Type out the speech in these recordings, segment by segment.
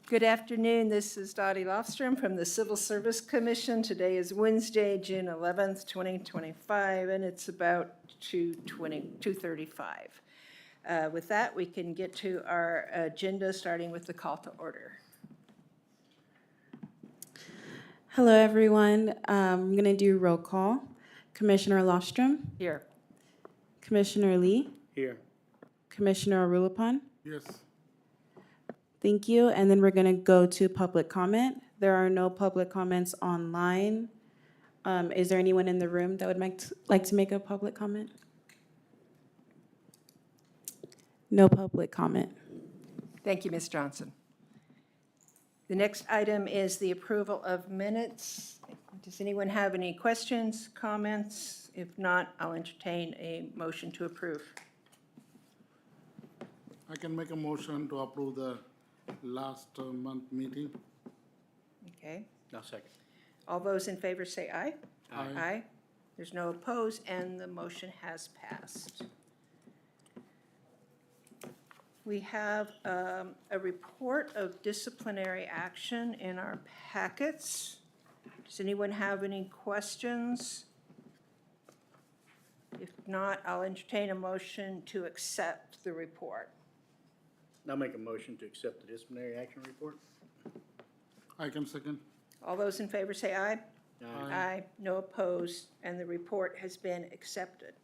Good afternoon. This is Dottie Lofstrom from the Civil Service Commission. Today is Wednesday, June 11th, 2025, and it's about 2:35. With that, we can get to our agenda, starting with the call to order. Hello, everyone. I'm going to do roll call. Commissioner Lofstrom, Here. Commissioner Lee, Here. Commissioner Arulapan. Yes. Thank you. And then we're going to go to public comment. There are no public comments online. Is there anyone in the room that would like to make a public comment? No public comment. Thank you, Ms. Johnson. The next item is the approval of minutes. Does anyone have any questions, comments? If not, I'll entertain a motion to approve. I can make a motion to approve the last month meeting. Okay. No, second. All those in favor say aye. Aye. Aye. There's no opposed, and the motion has passed. We have a report of disciplinary action in our packets. Does anyone have any questions? If not, I'll entertain a motion to accept the report. I'll make a motion to accept the disciplinary action report. I can second. All those in favor say aye. Aye. Aye, no opposed, and the report has been accepted.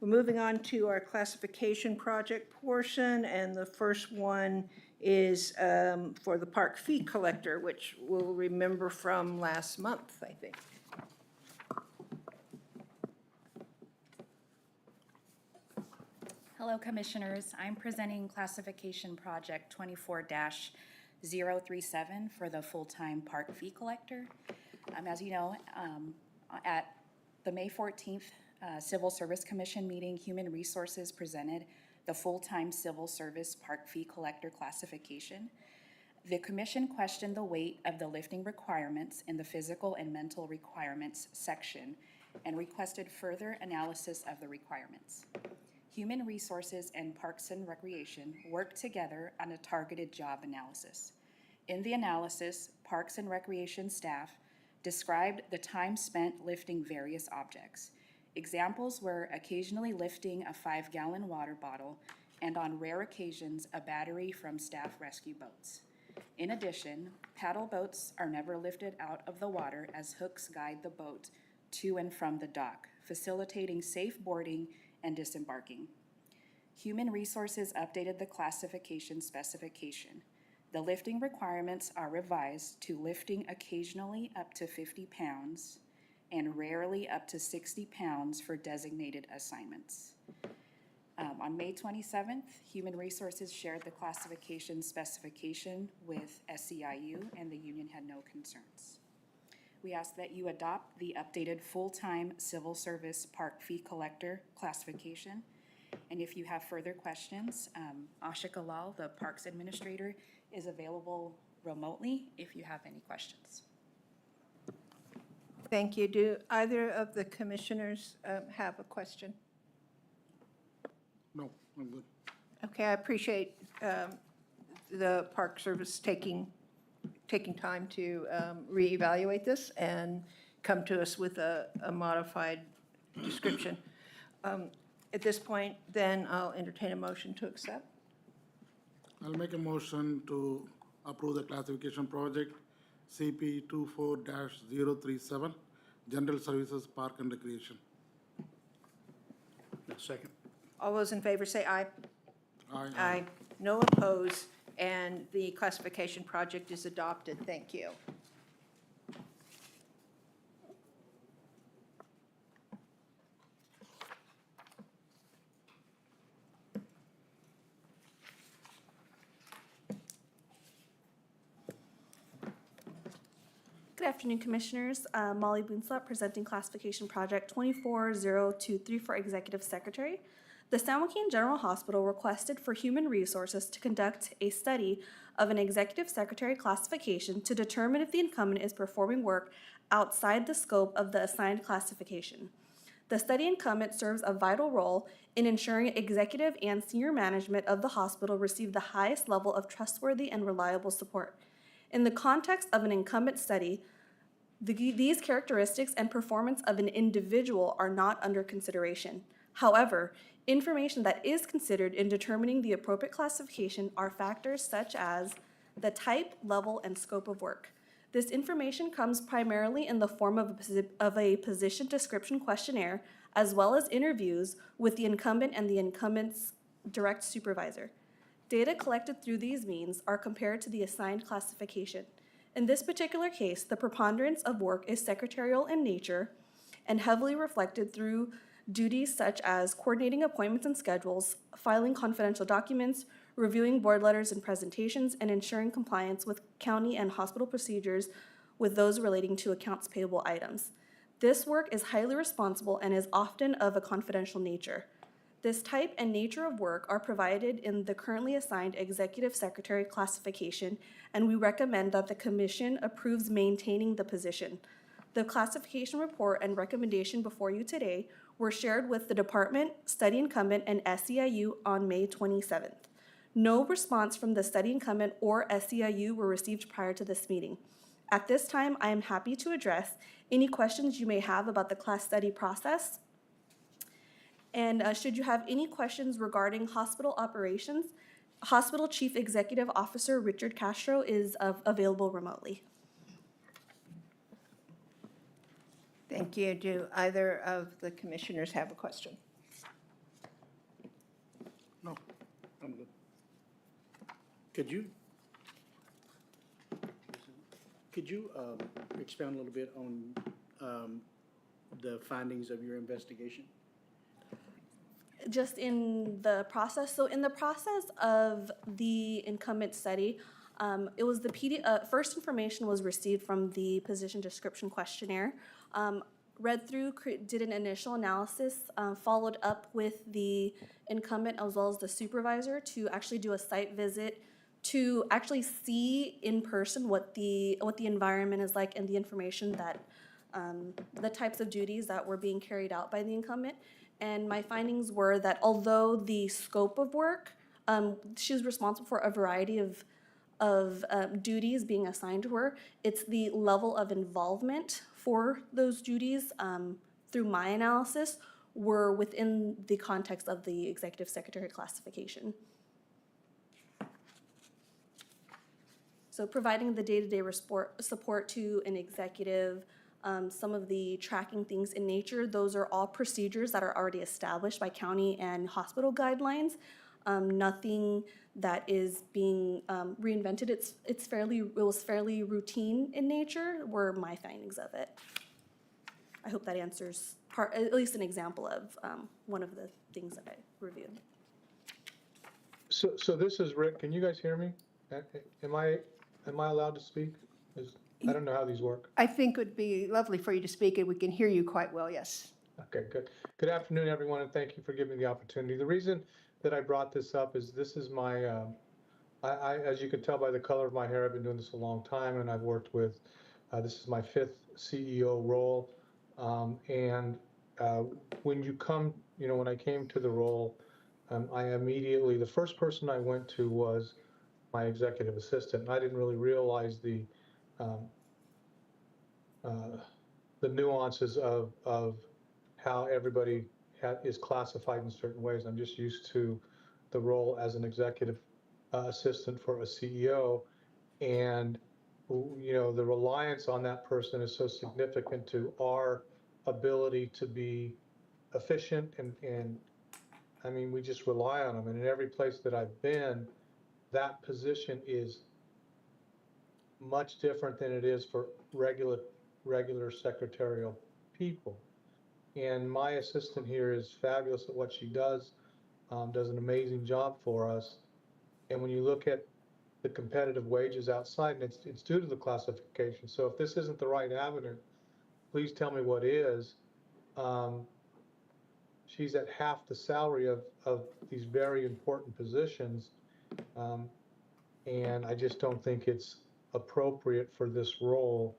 We're moving on to our classification project portion, and the first one is for the park fee collector, which we'll remember from last month, I think. Hello, Commissioners. I'm presenting Classification Project 24-037 for the full-time park fee collector. As you know, at the May 14th Civil Service Commission meeting, Human Resources presented the full-time civil service park fee collector classification. The Commission questioned the weight of the lifting requirements in the physical and mental requirements section and requested further analysis of the requirements. Human Resources and Parks and Recreation worked together on a targeted job analysis. In the analysis, Parks and Recreation staff described the time spent lifting various objects. Examples were occasionally lifting a 5-gallon water bottle and on rare occasions a battery from staff rescue boats. In addition, paddle boats are never lifted out of the water as hooks guide the boat to and from the dock, facilitating safe boarding and disembarking. Human Resources updated the classification specification. The lifting requirements are revised to lifting occasionally up to 50 pounds and rarely up to 60 pounds for designated assignments. On May 27th, Human Resources shared the classification specification with SEIU, and the union had no concerns. We ask that you adopt the updated full-time civil service park fee collector classification. And if you have further questions, Ashika Lal, the Parks Administrator, is available remotely if you have any questions. Thank you. Do either of the commissioners have a question? No, I'm good. Okay, I appreciate the Park Service taking time to reevaluate this and come to us with a modified description. At this point, then, I'll entertain a motion to accept. I'll make a motion to approve the classification project CP 24-037, General Services Park and Recreation. No, second. All those in favor say aye. Aye. Aye. No opposed, and the classification project is adopted. Thank you. Good afternoon, Commissioners. Molly Boonslat presenting Classification Project 24023 for Executive Secretary. The San Joaquin General Hospital requested for Human Resources to conduct a study of an Executive Secretary classification to determine if the incumbent is performing work outside the scope of the assigned classification. The study incumbent serves a vital role in ensuring executive and senior management of the hospital receive the highest level of trustworthy and reliable support. In the context of an incumbent study, these characteristics and performance of an individual are not under consideration. However, information that is considered in determining the appropriate classification are factors such as the type, level, and scope of work. This information comes primarily in the form of a position description questionnaire, as well as interviews with the incumbent and the incumbent's direct supervisor. Data collected through these means are compared to the assigned classification. In this particular case, the preponderance of work is secretarial in nature and heavily reflected through duties such as coordinating appointments and schedules, filing confidential documents, reviewing board letters and presentations, and ensuring compliance with county and hospital procedures with those relating to accounts payable items. This work is highly responsible and is often of a confidential nature. This type and nature of work are provided in the currently assigned executive secretary classification, and we recommend that the commission approves maintaining the position. The classification report and recommendation before you today were shared with the department, study incumbent, and SEIU on May 27th. No response from the study incumbent or SEIU were received prior to this meeting. At this time, I am happy to address any questions you may have about the class study process. And should you have any questions regarding hospital operations, Hospital Chief Executive Officer Richard Castro is available remotely. Thank you. Do either of the commissioners have a question? No. I'm good. Could you expound a little bit on the findings of your investigation? Just in the process, so in the process of the incumbent study, it was the first information was received from the position description questionnaire. Read through, did an initial analysis, followed up with the incumbent as well as the supervisor to actually do a site visit to actually see in person what the environment is like and the information that the types of duties that were being carried out by the incumbent. And my findings were that although the scope of work, she was responsible for a variety of duties being assigned to her, it's the level of involvement for those duties through my analysis were within the context of the executive secretary classification. So providing the day-to-day support to an executive, some of the tracking things in nature, those are all procedures that are already established by county and hospital guidelines. Nothing that is being reinvented. It was fairly routine in nature, were my findings of it. I hope that answers at least an example of one of the things that I reviewed. So this is Rick. Can you guys hear me? Am I allowed to speak? I don't know how these work. I think it would be lovely for you to speak, and we can hear you quite well, yes. Okay, good. Good afternoon, everyone, and thank you for giving me the opportunity. The reason that I brought this up is this is my, as you can tell by the color of my hair, I've been doing this a long time, and I've worked with, this is my 5th CEO role. When you come, when I came to the role, I immediately, the first person I went to was my executive assistant. And I didn't really realize the nuances of how everybody is classified in certain ways. I'm just used to the role as an executive assistant for a CEO, and the reliance on that person is so significant to our ability to be efficient, and I mean, we just rely on them. And in every place that I've been, that position is much different than it is for regular secretarial people. And my assistant here is fabulous at what she does an amazing job for us. And when you look at the competitive wages outside, and it's due to the classification. So if this isn't the right avenue, please tell me what is. She's at half the salary of these very important positions. And I just don't think it's appropriate for this role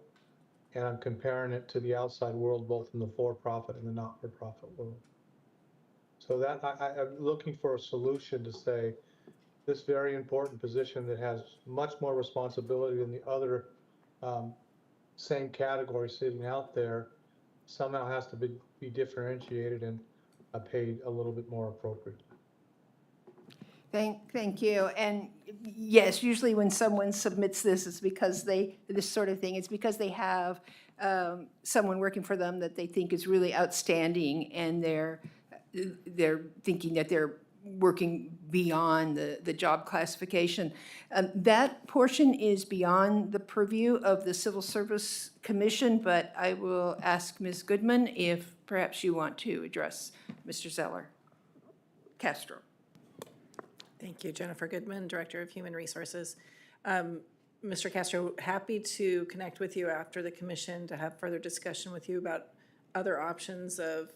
and I'm comparing it to the outside world, both in the for-profit and the not-for-profit world. So that, I'm looking for a solution to say, this very important position that has much more responsibility than the other same category sitting out there somehow has to be differentiated and paid a little bit more appropriately. Thank you. And yes, usually when someone submits this, it's because this sort of thing, it's because they have someone working for them that they think is really outstanding, and they're thinking that they're working beyond the job classification. That portion is beyond the purview of the Civil Service Commission, but I will ask Ms. Goodman if perhaps you want to address Mr. Zeller. Castro. Thank you, Jennifer Goodman, Director of Human Resources. Mr. Castro, happy to connect with you after the commission to have further discussion with you about other options of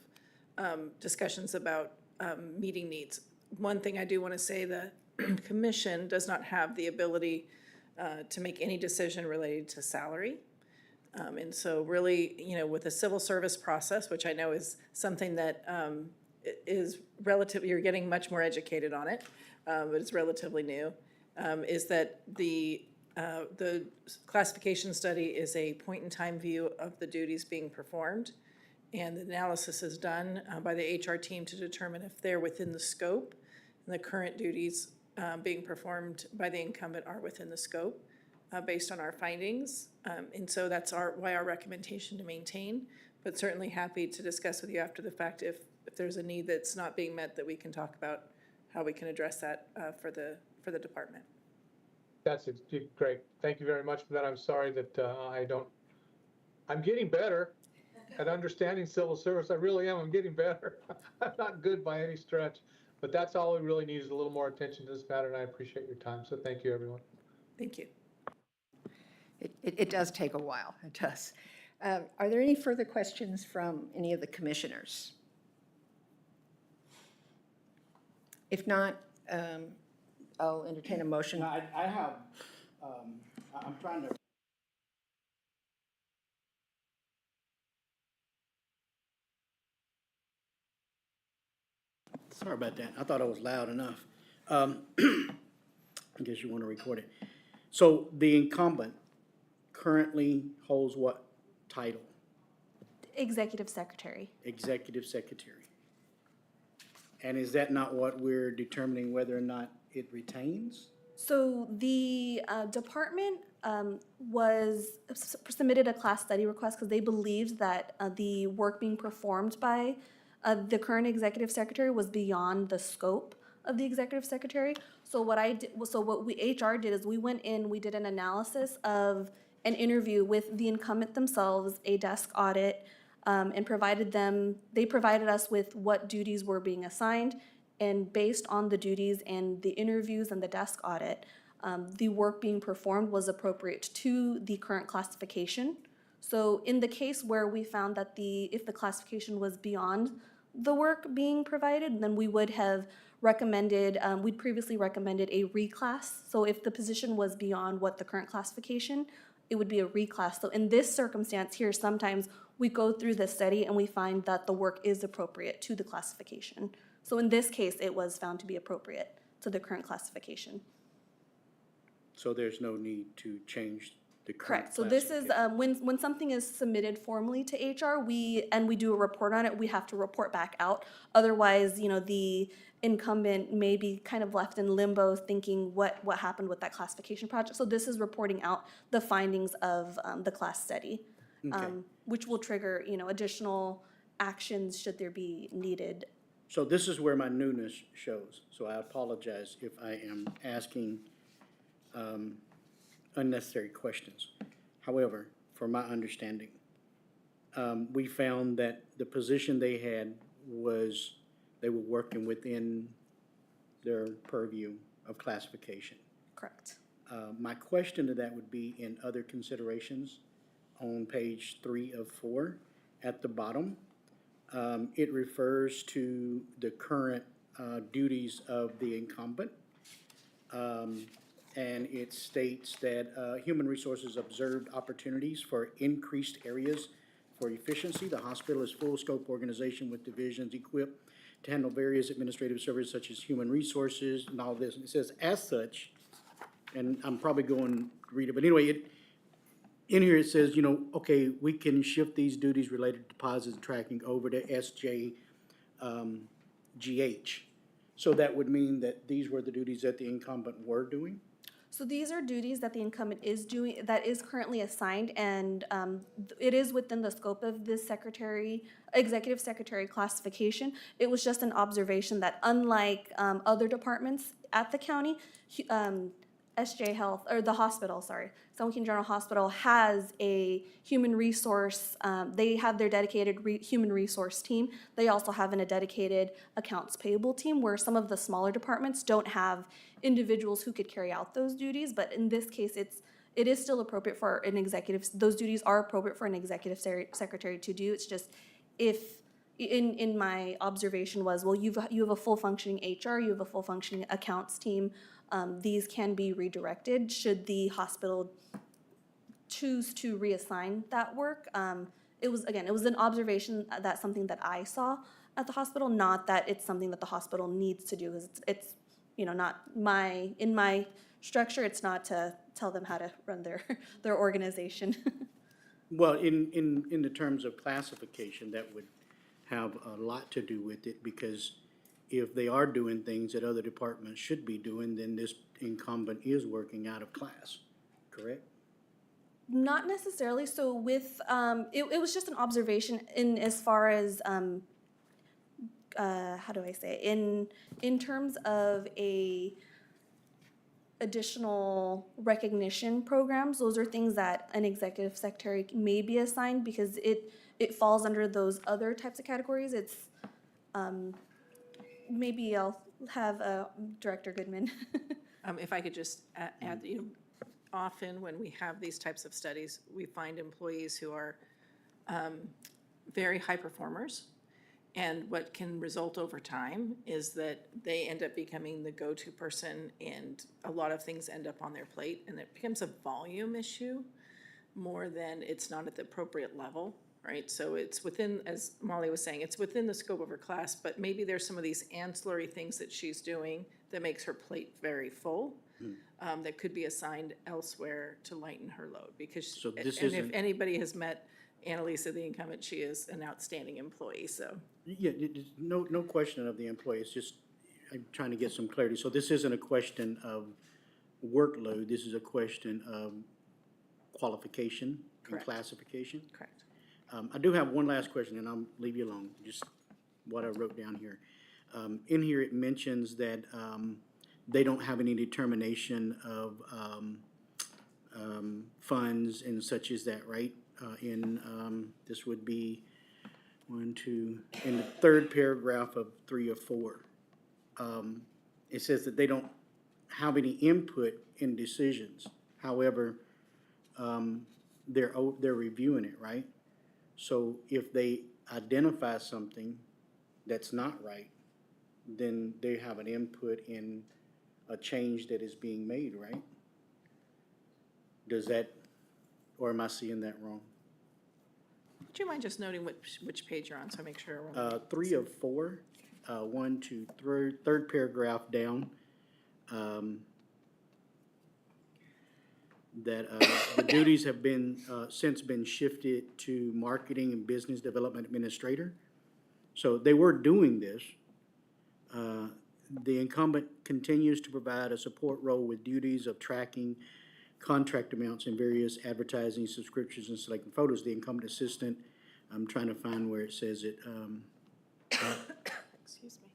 discussions about meeting needs. One thing I do want to say, the commission does not have the ability to make any decision related to salary. And so really, with the civil service process, which I know is something that is relatively, you're getting much more educated on it, but it's relatively new, is that the classification study is a point-in-time view of the duties being performed, and the analysis is done by the HR team to determine if they're within the scope, and the current duties being performed by the incumbent are within the scope based on our findings. And so that's why our recommendation to maintain, but certainly happy to discuss with you after the fact if there's a need that's not being met, that we can talk about how we can address that for the department. That's great. Thank you very much for that. I'm sorry that I'm getting better at understanding civil service. I really am. I'm getting better. I'm not good by any stretch, but that's all we really need is a little more attention to this matter, and I appreciate your time. So thank you, everyone. Thank you. It does take a while, it does. Are there any further questions from any of the commissioners? If not, I'll entertain a motion. No, I have, I'm trying to. Sorry about that. I thought I was loud enough. I guess you want to record it. So the incumbent currently holds what title? Executive Secretary. Executive Secretary. And is that not what we're determining whether or not it retains? So the department submitted a class study request because they believed that the work being performed by the current executive secretary was beyond the scope of the executive secretary. So what HR did is we went in, we did an analysis of an interview with the incumbent themselves, a desk audit, and they provided us with what duties were being assigned. And based on the duties and the interviews and the desk audit, the work being performed was appropriate to the current classification. So in the case where we found that if the classification was beyond the work being provided, then we would have recommended, we'd previously recommended a reclass. So if the position was beyond what the current classification, it would be a reclass. So in this circumstance here, sometimes we go through the study and we find that the work is appropriate to the classification. So in this case, it was found to be appropriate to the current classification. So there's no need to change the current Correct. So this is, when something is submitted formally to HR, we do a report on it, we have to report back out. Otherwise, the incumbent may be kind of left in limbo thinking what happened with that classification project. So this is reporting out the findings of the class study, which will trigger, additional actions should there be needed. So this is where my newness shows. So I apologize if I am asking unnecessary questions. However, for my understanding, we found that the position they had was they were working within their purview of classification. Correct. My question to that would be in other considerations on page 3 of 4 at the bottom. It refers to the current duties of the incumbent. and it states that Human Resources observed opportunities for increased areas for efficiency. The hospital is full-scope organization with divisions equipped to handle various administrative services such as human resources and all this. And it says, as such, and I'm probably going to read it, but anyway, in here it says, okay, we can shift these duties related to deposits and tracking over to SJGH. So that would mean that these were the duties that the incumbent were doing? So these are duties that the incumbent is doing, that is currently assigned, and it is within the scope of this executive secretary classification. It was just an observation that unlike other departments at the county, SJ Health, or the hospital, sorry, San Joaquin General Hospital has a human resource, they have their dedicated human resource team. They also have a dedicated accounts payable team where some of the smaller departments don't have individuals who could carry out those duties, but in this case, it is still appropriate for an executive, those duties are appropriate for an executive secretary to do. It's just if, in my observation was, well, you have a full functioning HR, you have a full functioning accounts team, these can be redirected should the hospital choose to reassign that work. It was an observation, that's something that I saw at the hospital, not that it's something that the hospital needs to do, because it's not in my structure, it's not to tell them how to run their organization. Well, in the terms of classification, that would have a lot to do with it, because if they are doing things that other departments should be doing, then this incumbent is working out of class, correct? Not necessarily. So with, it was just an observation in as far as, how do I say, in terms of additional recognition programs, those are things that an executive secretary may be assigned because it falls under those other types of categories. It's, maybe I'll have Director Goodman. If I could just add, often when we have these types of studies, we find employees who are very high performers. And what can result over time is that they end up becoming the go-to person, and a lot of things end up on their plate, and it becomes a volume issue more than it's not at the appropriate level, right? So it's within, as Molly was saying, it's within the scope of her class, but maybe there's some of these ancillary things that she's doing that makes her plate very full, that could be assigned elsewhere to lighten her load. Because, So this and if isn't- anybody has met Annalisa, the incumbent, she is an outstanding employee, so. Yeah, no question of the employee, it's just, I'm trying to get some clarity. So this isn't a question of workload, this is a question of qualification and Correct. classification? Correct. I do have one last question, and I'll leave you alone, just what I wrote down here. In here, it mentions that they don't have any determination of funds and such as that, right? This would be in the third paragraph of 3 or 4. It says that they don't have any input in decisions. However, they're reviewing it, right? So if they identify something that's not right, then they have an input in a change that is being made, right? Does that, or am I seeing that wrong? Would you mind just noting which page you're on, so I make sure we're on? 3 of 4, 1, 2, third paragraph down. That the duties have been, since been shifted to marketing and business development administrator. So they were doing this. The incumbent continues to provide a support role with duties of tracking contract amounts in various advertising, subscriptions, and selecting photos. The incumbent assistant, I'm trying to find where it says it. Excuse me.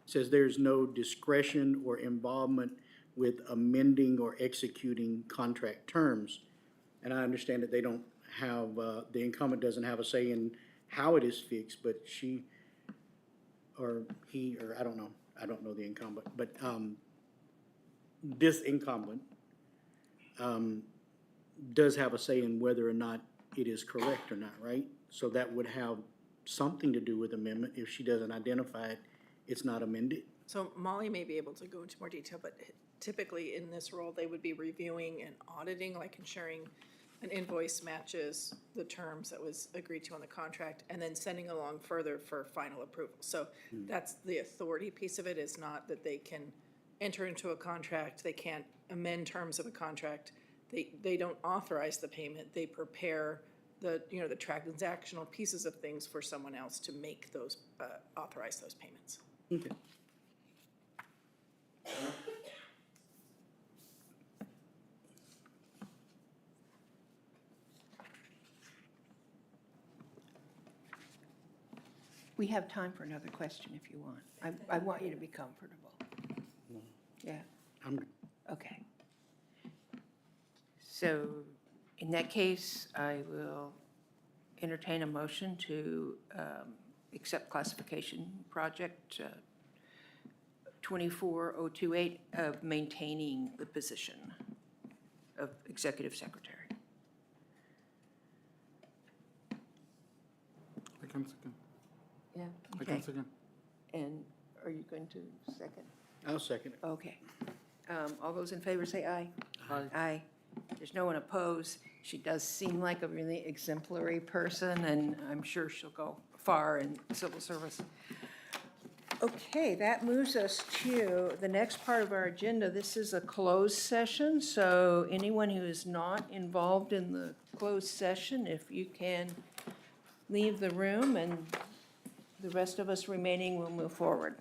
Says there's no discretion or involvement with amending or executing contract terms. And I understand that they don't have, the incumbent doesn't have a say in how it is fixed, but she, or he, or I don't know the incumbent, but this incumbent does have a say in whether or not it is correct or not, right? So that would have something to do with amendment. If she doesn't identify it, it's not amended. So Molly may be able to go into more detail, but typically in this role, they would be reviewing and auditing, like ensuring an invoice matches the terms that was agreed to on the contract, and then sending along further for final approval. So that's the authority piece of it, is not that they can enter into a contract, they can't amend terms of a contract. They don't authorize the payment, they prepare the, you know, the transactional pieces of things for someone else to make those, authorize those payments. Okay. We have time for another question if you want. I want you to be comfortable. Yeah, I'm, okay. So in that case, I will entertain a motion to accept classification project 24028 of maintaining the position of executive secretary. I can second. Yeah, I okay. can second. And are you going to second? I'll second it. Okay. All those in favor say aye. Aye. There's no one opposed. She does seem like a really exemplary person, and I'm sure she'll go far in civil service. Okay, that moves us to the next part of our agenda. This is a closed session, so anyone who is not involved in the closed session, if you can leave the room, and the rest of us remaining will move forward.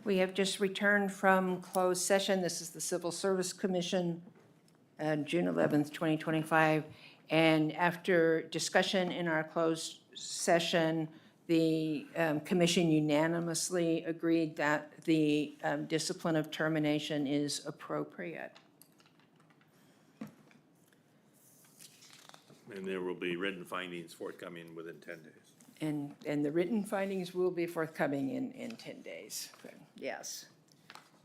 We have just returned from closed session. This is the Civil Service Commission, June 11th, 2025. And after discussion in our closed session, the commission unanimously agreed that the discipline of termination is appropriate. And there will be written findings forthcoming within 10 days. And the written findings will be forthcoming in 10 days, yes.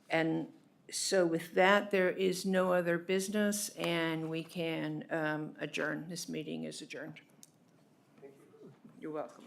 And so with that, there is no other business, and we can adjourn. This meeting is adjourned. You're welcome.